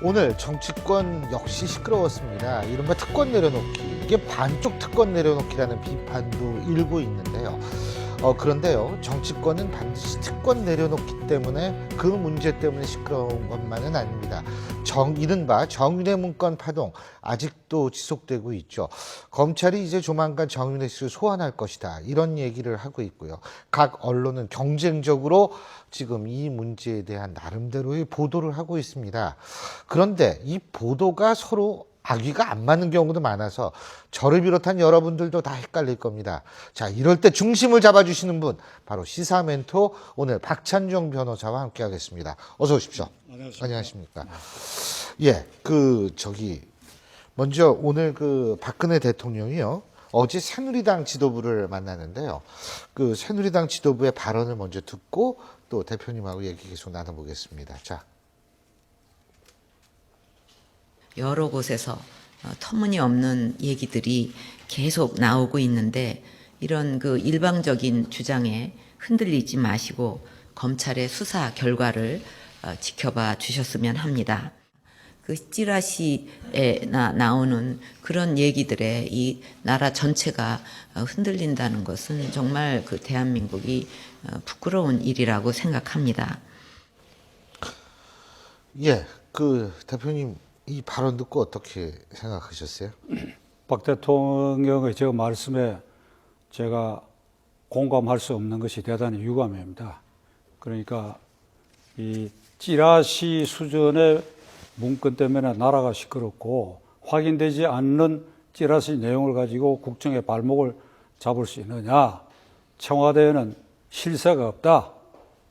오늘 정치권 역시 시끄러웠습니다. 이른바 특권 내려놓기, 이게 반쪽 특권 내려놓기라는 비판도 일고 있는데요. 그런데요, 정치권은 반드시 특권 내려놓기 때문에 그 문제 때문에 시끄러운 것만은 아닙니다. 이른바 정윤회 문건 파동 아직도 지속되고 있죠. 검찰이 이제 조만간 정윤회 씨를 소환할 것이다, 이런 얘기를 하고 있고요. 각 언론은 경쟁적으로 지금 이 문제에 대한 나름대로의 보도를 하고 있습니다. 그런데 이 보도가 서로 악의가 안 맞는 경우도 많아서 저를 비롯한 여러분들도 다 헷갈릴 겁니다. 자, 이럴 때 중심을 잡아주시는 분, 바로 시사 멘토 오늘 박찬종 변호사와 함께 하겠습니다. 어서 오십시오. 안녕하십니까. 예, 먼저 오늘 박근혜 대통령이요, 어제 새누리당 지도부를 만나는데요. 새누리당 지도부의 발언을 먼저 듣고 또 대표님하고 얘기 계속 나눠보겠습니다. 자. 여러 곳에서 터무니없는 얘기들이 계속 나오고 있는데, 이런 일방적인 주장에 흔들리지 마시고 검찰의 수사 결과를 지켜봐 주셨으면 합니다. 찌라시에 나오는 그런 얘기들에 이 나라 전체가 흔들린다는 것은 정말 대한민국이 부끄러운 일이라고 생각합니다. 예, 대표님 이 발언 듣고 어떻게 생각하셨어요? 박 대통령의 저 말씀에 제가 공감할 수 없는 것이 대단히 유감입니다. 그러니까 이 찌라시 수준의 문건 때문에 나라가 시끄럽고 확인되지 않는 찌라시 내용을 가지고 국정의 발목을 잡을 수 있느냐? 청와대에는 실세가 없다.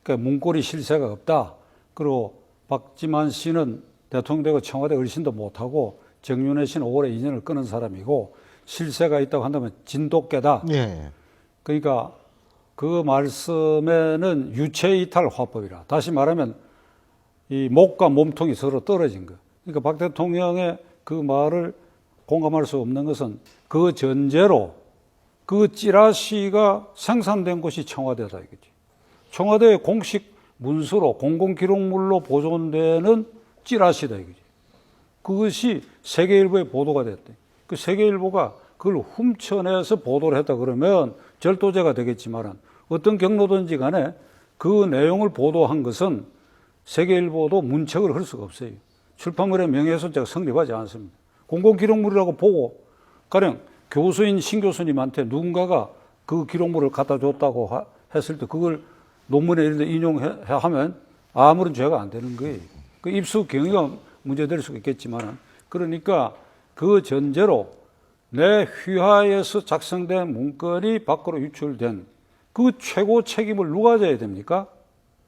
그러니까 문고리 실세가 없다. 그리고 박지만 씨는 대통령 되고 청와대 얼씬도 못하고 정윤회 씨는 5월에 인연을 끊은 사람이고 실세가 있다고 한다면 진돗개다. 예. 그러니까 그 말씀에는 유체이탈 화법이라. 다시 말하면 이 목과 몸통이 서로 떨어진 거. 그러니까 박 대통령의 그 말을 공감할 수 없는 것은 그 전제로 그 찌라시가 생산된 곳이 청와대다 이거지. 청와대의 공식 문서로 공공기록물로 보존되는 찌라시다 이거지. 그것이 세계일보에 보도가 됐대. 그 세계일보가 그걸 훔쳐내서 보도를 했다 그러면 절도죄가 되겠지만 어떤 경로든지 간에 그 내용을 보도한 것은 세계일보도 문책을 할 수가 없어요. 출판물의 명예훼손죄가 성립하지 않습니다. 공공기록물이라고 보고 가령 교수인 신 교수님한테 누군가가 그 기록물을 갖다 줬다고 했을 때 그걸 논문에 이런 데 인용하면 아무런 죄가 안 되는 거예요. 그 입수 경위가 문제될 수가 있겠지만, 그러니까 그 전제로 내 휘하에서 작성된 문건이 밖으로 유출된 그 최고 책임을 누가 져야 됩니까?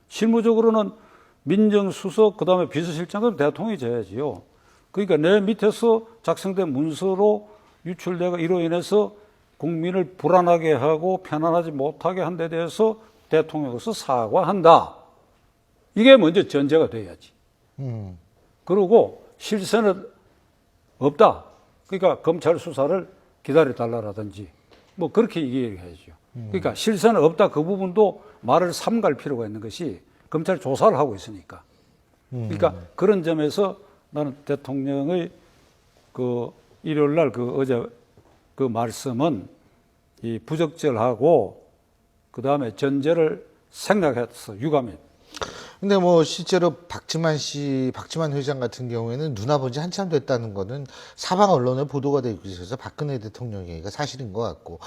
실무적으로는 민정수석, 그 다음에 비서실장은 대통령이 져야지요. 그러니까 내 밑에서 작성된 문서로 유출되고 이로 인해서 국민을 불안하게 하고 편안하지 못하게 한 데 대해서 대통령으로서 사과한다. 이게 먼저 전제가 돼야지. 그리고 실세는 없다. 그러니까 검찰 수사를 기다려달라라든지 뭐 그렇게 얘기해야죠. 그러니까 실세는 없다. 그 부분도 말을 삼갈 필요가 있는 것이 검찰 조사를 하고 있으니까. 그러니까 그런 점에서 나는 대통령의 일요일 날 어제 그 말씀은 이 부적절하고 그 다음에 전제를 생략해서 유감입니다. 근데 실제로 박지만 회장 같은 경우에는 누나 본 지 한참 됐다는 거는 사방 언론에 보도가 되고 있어서 박근혜 대통령 얘기가 사실인 것 같고,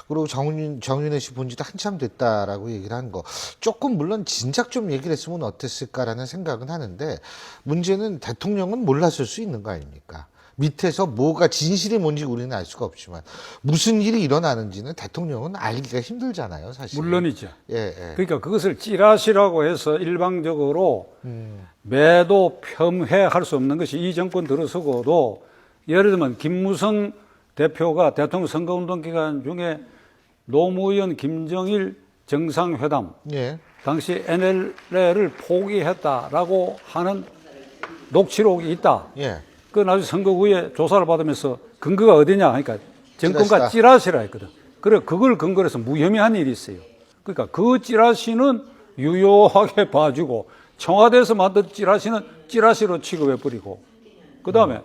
그리고 정윤회 씨 본 지도 한참 됐다라고 얘기를 한 거, 조금 물론 진작 좀 얘기를 했으면 어땠을까라는 생각은 하는데, 문제는 대통령은 몰랐을 수 있는 거 아닙니까? 밑에서 뭐가 진실이 뭔지 우리는 알 수가 없지만 무슨 일이 일어나는지는 대통령은 알기가 힘들잖아요, 사실. 물론이죠. 예. 그러니까 그것을 찌라시라고 해서 일방적으로 매도 폄훼할 수 없는 것이 이 정권 들어서고도, 예를 들면 김무성 대표가 대통령 선거운동 기간 중에 노무현 김정일 정상회담, 예. 당시 NLL을 포기했다라고 하는 녹취록이 있다. 예. 그 나중에 선거 후에 조사를 받으면서 근거가 어디냐 하니까 정권과 찌라시라 했거든. 그래, 그걸 근거로 해서 무혐의한 일이 있어요. 그러니까 그 찌라시는 유효하게 봐주고 청와대에서 만든 찌라시는 찌라시로 취급해버리고, 그 다음에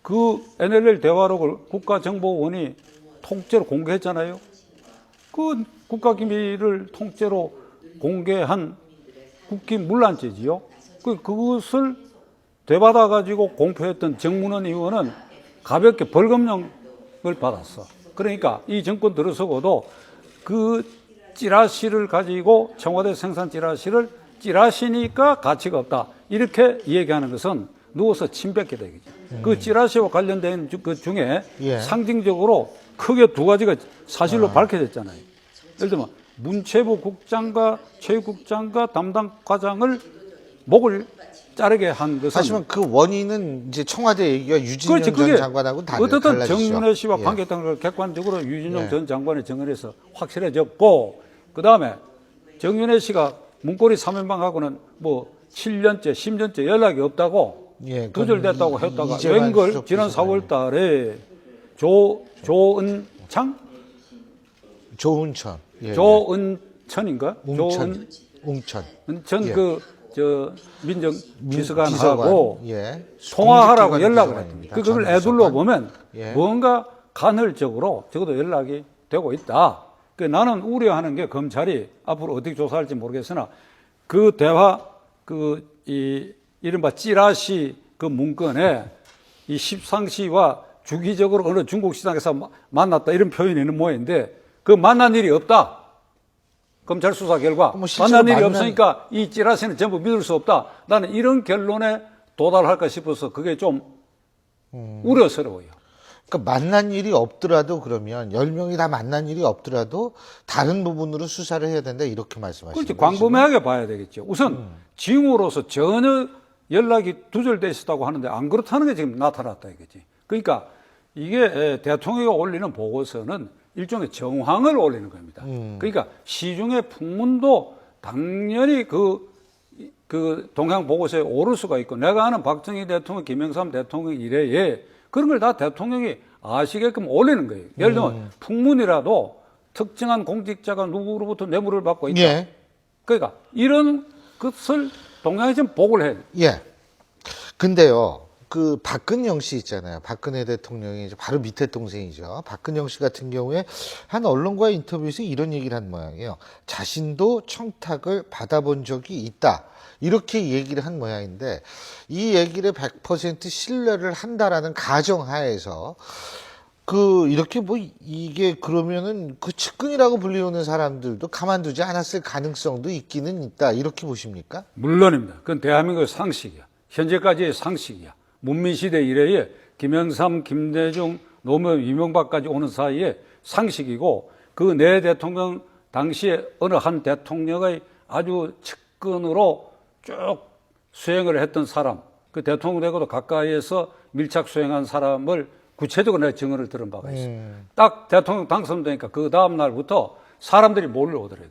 그 NLL 대화록을 국가정보원이 통째로 공개했잖아요. 그 국가기밀을 통째로 공개한 국기문란죄지요. 그것을 되받아가지고 공표했던 정문원 의원은 가볍게 벌금형을 받았어. 그러니까 이 정권 들어서고도 그 찌라시를 가지고 청와대 생산 찌라시를 찌라시니까 가치가 없다. 이렇게 얘기하는 것은 누워서 침 뱉게 되겠죠. 그 찌라시와 관련된 그 중에 예. 상징적으로 크게 두 가지가 사실로 밝혀졌잖아요. 예를 들면 문체부 국장과 체육국장과 담당 과장을 목을 자르게 한 것은 하지만 그 원인은 이제 청와대 얘기가 유진영 그렇지, 전 그게 장관하고 어떻든 달라지죠. 정윤회 씨와 예. 관계했다는 걸 객관적으로 유진영 예. 전 장관의 증언에서 확실해졌고, 그 다음에 정윤회 씨가 문고리 3연방하고는 뭐 7년째, 10년째 연락이 없다고 예, 두절됐다고 했다가 이재만 웬걸 수석 지난 비서관이. 4월 달에 조은창? 조은천. 예, 조은천인가? 웅천. 웅천. 조은천 예. 민정 비서관. 비서관하고 예. 통화하라고 공직기관 연락을 비서관입니다. 했습니다. 그걸 전 애둘러 비서관. 보면 예. 뭔가 간헐적으로 적어도 연락이 되고 있다. 나는 우려하는 게 검찰이 앞으로 어떻게 조사할지 모르겠으나 그 대화 이른바 찌라시 그 문건에 이 십상시와 주기적으로 어느 중국 시장에서 만났다 이런 표현이 있는 모양인데 그 만난 일이 없다. 검찰 수사 결과 뭐 실제로 만난 일이 없으니까 이 찌라시는 전부 믿을 수 없다. 나는 이런 결론에 도달할까 싶어서 그게 좀 우려스러워요. 그러니까 만난 일이 없더라도 그러면 10명이 다 만난 일이 없더라도 다른 부분으로 수사를 해야 된다 이렇게 말씀하시는 그렇지. 거죠. 광범위하게 봐야 되겠죠. 우선 징후로서 전혀 연락이 두절돼 있었다고 하는데 안 그렇다는 게 지금 나타났다 이거지. 그러니까 이게 대통령이 올리는 보고서는 일종의 정황을 올리는 겁니다. 그러니까 시중의 풍문도 당연히 그 동향 보고서에 오를 수가 있고, 내가 아는 박정희 대통령, 김영삼 대통령 이래에 그런 걸 다 대통령이 아시게끔 올리는 거예요. 예를 들면 풍문이라도 특정한 공직자가 누구로부터 뇌물을 받고 있다. 예. 그러니까 이런 것을 동향이 좀 보고를 해야 돼요. 예. 근데요, 그 박근영 씨 있잖아요. 박근혜 대통령이 이제 바로 밑에 동생이죠. 박근영 씨 같은 경우에 한 언론과의 인터뷰에서 이런 얘기를 한 모양이에요. 자신도 청탁을 받아본 적이 있다. 이렇게 얘기를 한 모양인데 이 얘기를 100% 신뢰를 한다라는 가정하에서 이렇게 뭐 이게 그러면은 그 측근이라고 불리우는 사람들도 가만두지 않았을 가능성도 있기는 있다. 이렇게 보십니까? 물론입니다. 그건 대한민국의 상식이야. 현재까지의 상식이야. 문민시대 이래에 김영삼, 김대중, 노무현, 이명박까지 오는 사이에 상식이고, 그 내 대통령 당시에 어느 한 대통령의 아주 측근으로 쭉 수행을 했던 사람, 그 대통령 되고도 가까이에서 밀착 수행한 사람을 구체적으로 내가 증언을 들은 바가 있어요. 딱 대통령 당선되니까 그 다음 날부터 사람들이 몰려오더래요.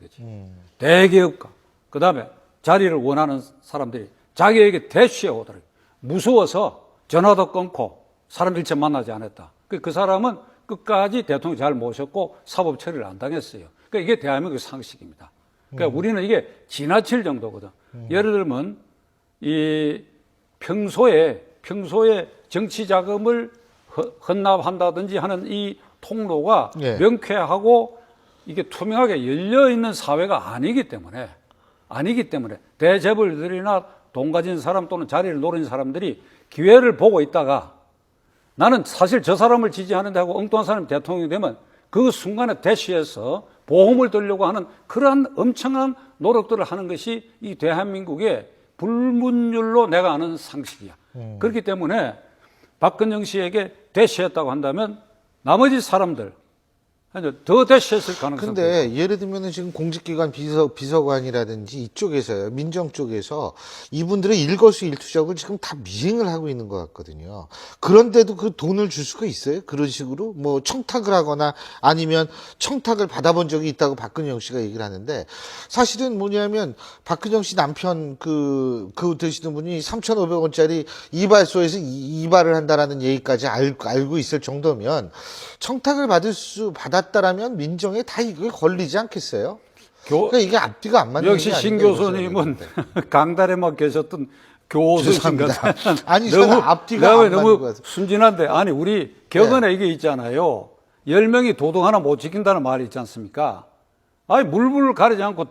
대기업가, 그 다음에 자리를 원하는 사람들이 자기에게 대쉬해 오더래요. 무서워서 전화도 끊고 사람 일체 만나지 않았다. 그 사람은 끝까지 대통령 잘 모셨고 사법 처리를 안 당했어요. 그러니까 이게 대한민국의 상식입니다. 그러니까 우리는 이게 지나칠 정도거든. 예를 들면 이 평소에 정치 자금을 헌납한다든지 하는 이 통로가 예. 명쾌하고 이게 투명하게 열려 있는 사회가 아니기 때문에 대재벌들이나 돈 가진 사람 또는 자리를 노리는 사람들이 기회를 보고 있다가 나는 사실 저 사람을 지지하는데 하고 엉뚱한 사람이 대통령이 되면 그 순간에 대쉬해서 보험을 들려고 하는 그러한 엄청난 노력들을 하는 것이 이 대한민국의 불문율로 내가 아는 상식이야. 그렇기 때문에 박근영 씨에게 대쉬했다고 한다면 나머지 사람들 더 대쉬했을 가능성이 근데 예를 들면 지금 공직기관 비서관이라든지 이쪽에서요, 민정 쪽에서 이분들의 일거수일투족을 지금 다 미행을 하고 있는 것 같거든요. 그런데도 그 돈을 줄 수가 있어요? 그런 식으로 뭐 청탁을 하거나 아니면 청탁을 받아본 적이 있다고 박근영 씨가 얘기를 하는데, 사실은 뭐냐면 박근영 씨 남편 그 되시는 분이 3,500원짜리 이발소에서 이발을 한다라는 얘기까지 알고 있을 정도면 청탁을 받았다라면 민정에 다 이게 걸리지 않겠어요? 그러니까 이게 앞뒤가 안 맞는 역시 게 신 아닌가 교수님은 강단에만 계셨던 교수신 것 죄송합니다. 아니, 저는 앞뒤가 안 맞는 것 너무 같아요. 순진한데, 아니, 우리 격언에 이게 있잖아요. 10명이 도덕 하나 못 지킨다는 말이 있지 않습니까? 아니, 물불을 가리지 않고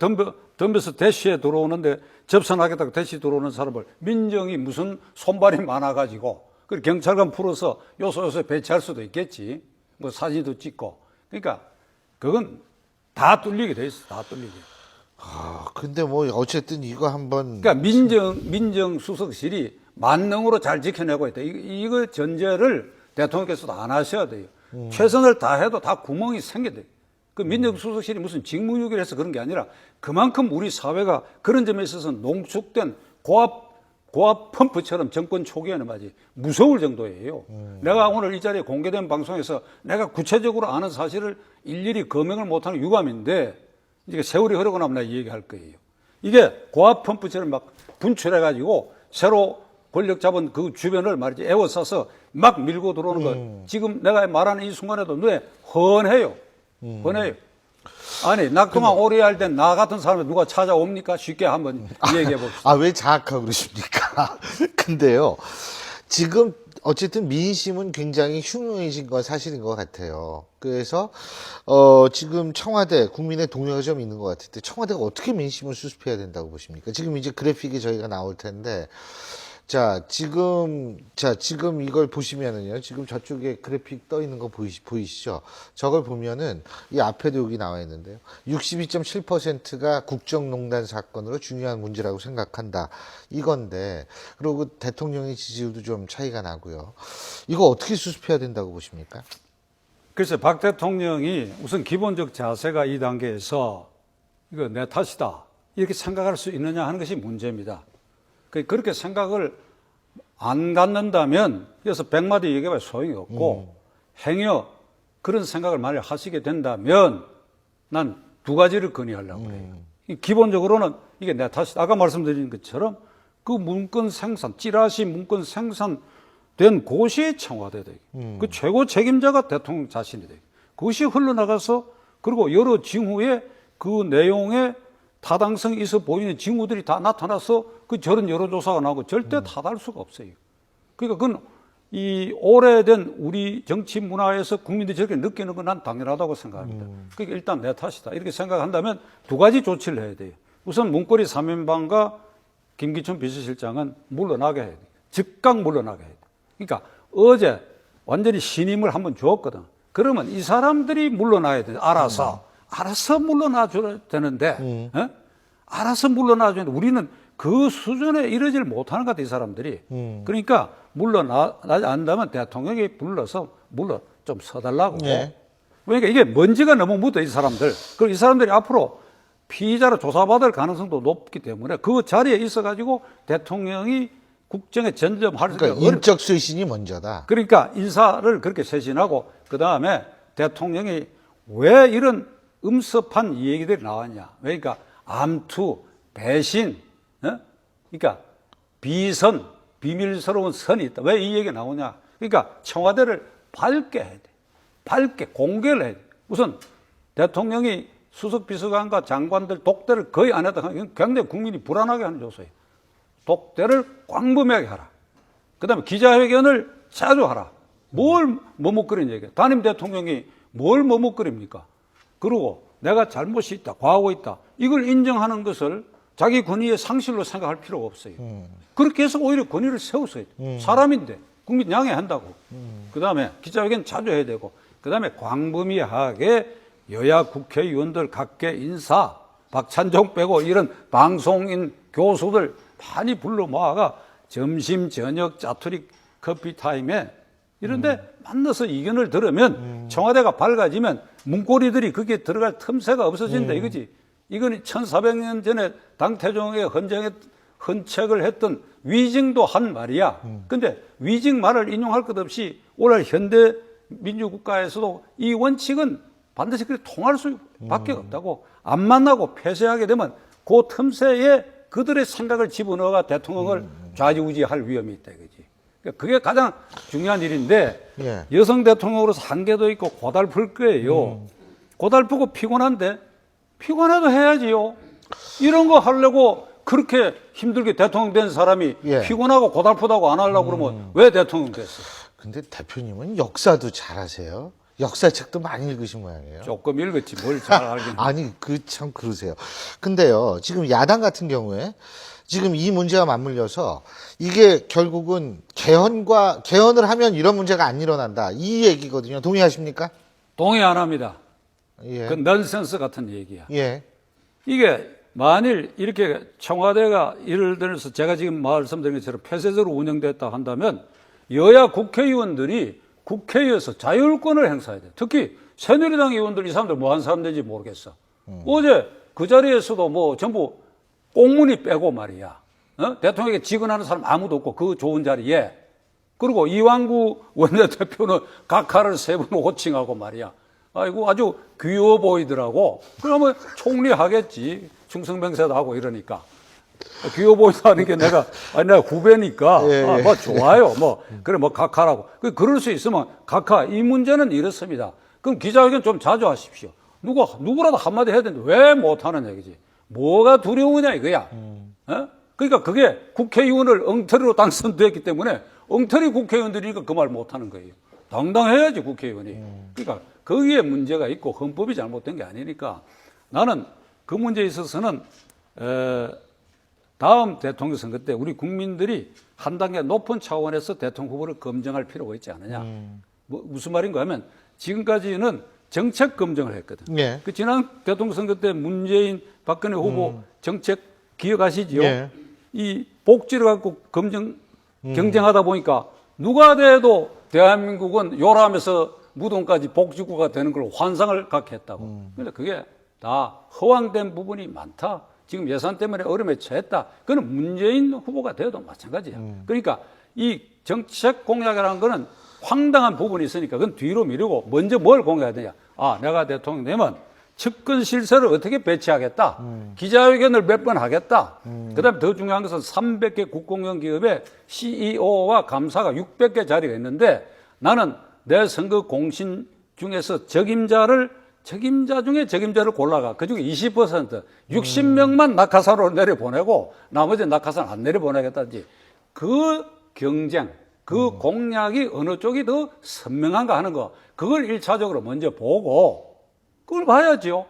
덤벼서 대시에 들어오는데 접선하겠다고 대시 들어오는 사람을 민정이 무슨 손발이 많아가지고, 그 경찰관 풀어서 요소 배치할 수도 있겠지. 뭐 사진도 찍고. 그러니까, 그건 다 뚫리게 돼 있어, 다 뚫리게. 근데 뭐 어쨌든 이거 한번 그러니까 민정수석실이 만능으로 잘 지켜내고 있다. 이거 전제를 대통령께서도 안 하셔야 돼요. 최선을 다해도 다 구멍이 생겨요. 그 민정수석실이 무슨 직무유기를 해서 그런 게 아니라 그만큼 우리 사회가 그런 점에 있어서 농축된 고압 펌프처럼 정권 초기에는 말이지 무서울 정도예요. 내가 오늘 이 자리에 공개된 방송에서 내가 구체적으로 아는 사실을 일일이 검증을 못하는 유감인데 이게 세월이 흐르고 나면 내가 얘기할 거예요. 이게 고압 펌프처럼 막 분출해가지고 새로 권력 잡은 그 주변을 말이지 에워싸서 막 밀고 들어오는 거 지금 내가 말하는 이 순간에도 눈에 훤해요. 훤해요. 아니 낙동강 오래할 땐 나 같은 사람을 누가 찾아옵니까? 쉽게 한번 얘기해 봅시다. 왜 자학하고 그러십니까? 근데요, 지금 어쨌든 민심은 굉장히 흉흉해진 건 사실인 것 같아요. 그래서 지금 청와대 국민의 동료가 좀 있는 것 같은데 청와대가 어떻게 민심을 수습해야 된다고 보십니까? 지금 이제 그래픽이 저희가 나올 텐데 지금 이걸 보시면은요, 지금 저쪽에 그래픽 떠 있는 거 보이시죠? 저걸 보면은 이 앞에도 여기 나와 있는데요. 62.7%가 국정농단 사건으로 중요한 문제라고 생각한다. 이건데, 그리고 대통령의 지지율도 좀 차이가 나고요. 이거 어떻게 수습해야 된다고 보십니까? 글쎄, 박 대통령이 우선 기본적 자세가 이 단계에서 이거 내 탓이다. 이렇게 생각할 수 있느냐 하는 것이 문제입니다. 그렇게 생각을 안 갖는다면, 그래서 100마디 얘기해봐야 소용이 없고, 행여 그런 생각을 만약 하시게 된다면, 난 두 가지를 건의하려고 해요. 기본적으로는 이게 내 탓이다. 아까 말씀드린 것처럼 그 문건 생산, 찌라시 문건 생산된 곳이 청와대다. 그 최고 책임자가 대통령 자신이다. 그것이 흘러나가서, 그리고 여러 징후에 그 내용에 타당성이 있어 보이는 징후들이 다 나타나서 저런 여론조사가 나오고 절대 탓할 수가 없어요. 그러니까 그건 이 오래된 우리 정치 문화에서 국민들이 저렇게 느끼는 건 난 당연하다고 생각합니다. 그러니까 일단 내 탓이다. 이렇게 생각한다면 두 가지 조치를 해야 돼요. 우선 문고리 3인방과 김기춘 비서실장은 물러나게 해야 돼요. 즉각 물러나게 해야 돼요. 그러니까 어제 완전히 신임을 한번 주었거든. 그러면 이 사람들이 물러나야 돼요. 알아서 물러나줘야 되는데, 알아서 물러나줘야 되는데, 우리는 그 수준에 이르지를 못하는 것 같아, 이 사람들이. 그러니까, 물러나지 않는다면 대통령이 불러서 좀 서달라고. 네. 그러니까 이게 먼지가 너무 묻어, 이 사람들. 그리고 이 사람들이 앞으로 피의자로 조사받을 가능성도 높기 때문에 그 자리에 있어가지고 대통령이 국정에 전점할 수 그러니까 인적 쇄신이 먼저다. 그러니까 인사를 그렇게 쇄신하고 그 다음에 대통령이 왜 이런 음습한 얘기들이 나왔냐. 그러니까 암투, 배신, 그러니까 비선, 비밀스러운 선이 있다. 왜 이 얘기가 나오냐. 그러니까 청와대를 밝게 해야 돼. 밝게 공개를 해야 돼. 우선 대통령이 수석 비서관과 장관들 독대를 거의 안 했다. 굉장히 국민이 불안하게 하는 요소예요. 독대를 광범위하게 하라. 그 다음에 기자회견을 자주 하라. 뭘 머뭇거리는 얘기야. 담임 대통령이 뭘 머뭇거립니까? 그리고 내가 잘못이 있다, 과하고 있다. 이걸 인정하는 것을 자기 권위의 상실로 생각할 필요가 없어요. 그렇게 해서 오히려 권위를 세웠어요. 사람인데 국민 양해한다고. 그 다음에 기자회견 자주 해야 되고 그 다음에 광범위하게 여야 국회의원들 각계 인사, 박찬종 빼고 이런 방송인 교수들 많이 불러 모아가 점심, 저녁, 짜투리 커피 타임에 이런데 만나서 의견을 들으면 청와대가 밝아지면 문고리들이 거기에 들어갈 틈새가 없어진다 이거지. 이건 1400년 전에 당태종의 헌책을 했던 위증도 한 말이야. 근데 위증 말을 인용할 것 없이 오늘 현대 민주국가에서도 이 원칙은 반드시 그렇게 통할 수밖에 없다고. 안 만나고 폐쇄하게 되면 그 틈새에 그들의 생각을 집어넣어가 대통령을 좌지우지할 위험이 있다 이거지. 그러니까 그게 가장 중요한 일인데 예. 여성 대통령으로서 한계도 있고 고달플 거예요. 고달프고 피곤한데 피곤해도 해야지요. 이런 거 하려고 그렇게 힘들게 대통령 된 사람이 예. 피곤하고 고달프다고 안 하려고 그러면 왜 대통령 됐어? 근데 대표님은 역사도 잘하세요. 역사책도 많이 읽으신 모양이에요. 조금 읽었지 뭘 잘 알긴. 아니, 참 그러세요. 근데요, 지금 야당 같은 경우에 지금 이 문제와 맞물려서 이게 결국은 개헌을 하면 이런 문제가 안 일어난다. 이 얘기거든요. 동의하십니까? 동의 안 합니다. 예. 그 넌센스 같은 얘기야. 예. 이게 만일 이렇게 청와대가 예를 들어서 제가 지금 말씀드린 것처럼 폐쇄적으로 운영됐다 한다면 여야 국회의원들이 국회에서 자율권을 행사해야 돼. 특히 새누리당 의원들 이 사람들 뭐 하는 사람들인지 모르겠어. 어제 그 자리에서도 뭐 전부 꽁무니 빼고 말이야. 대통령에게 직언하는 사람 아무도 없고 그 좋은 자리에. 그리고 이완구 원내대표는 각하를 세 번 호칭하고 말이야. 아이고 아주 귀여워 보이더라고. 그러면 총리 하겠지. 충성맹세도 하고 이러니까. 귀여워 보인다는 게 내가 후배니까. 예. 뭐 좋아요. 뭐 그래 뭐 각하라고. 그럴 수 있으면 각하. 이 문제는 이렇습니다. 그럼 기자회견 좀 자주 하십시오. 누구라도 한마디 해야 되는데 왜 못하는 얘기지? 뭐가 두려우냐 이거야. 그러니까 그게 국회의원을 엉터리로 당선됐기 때문에 엉터리 국회의원들이니까 그 말 못하는 거예요. 당당해야지 국회의원이. 그러니까 거기에 문제가 있고 헌법이 잘못된 게 아니니까 나는 그 문제에 있어서는 다음 대통령 선거 때 우리 국민들이 한 단계 높은 차원에서 대통령 후보를 검증할 필요가 있지 않느냐. 무슨 말인가 하면 지금까지는 정책 검증을 했거든. 예. 그 지난 대통령 선거 때 문재인 박근혜 후보 정책 기억하시지요? 예. 이 복지를 갖고 경쟁하다 보니까 누가 돼도 대한민국은 요람에서 무덤까지 복지구가 되는 걸 환상을 갖게 했다고. 그런데 그게 다 허황된 부분이 많다. 지금 예산 때문에 어려움에 처했다. 그건 문재인 후보가 돼도 마찬가지야. 그러니까 이 정책 공약이라는 거는 황당한 부분이 있으니까 그건 뒤로 미루고 먼저 뭘 공약해야 되냐. 내가 대통령 되면 측근 실세를 어떻게 배치하겠다. 기자회견을 몇 번 하겠다. 그다음에 더 중요한 것은 300개 국공영 기업의 CEO와 감사가 600개 자리가 있는데 나는 내 선거 공신 중에서 적임자 중에 적임자를 골라가. 그중에 20%, 60명만 낙하산으로 내려보내고 나머지 낙하산 안 내려보내겠다든지 그 경쟁, 그 공약이 어느 쪽이 더 선명한가 하는 거 그걸 1차적으로 먼저 보고 그걸 봐야죠.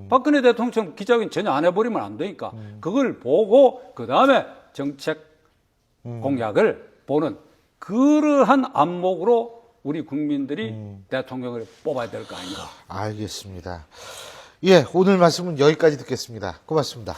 박근혜 대통령처럼 기자회견 전혀 안 해버리면 안 되니까 그걸 보고 그 다음에 정책 공약을 보는 그러한 안목으로 우리 국민들이 대통령을 뽑아야 될 거 아닌가. 알겠습니다. 예, 오늘 말씀은 여기까지 듣겠습니다. 고맙습니다.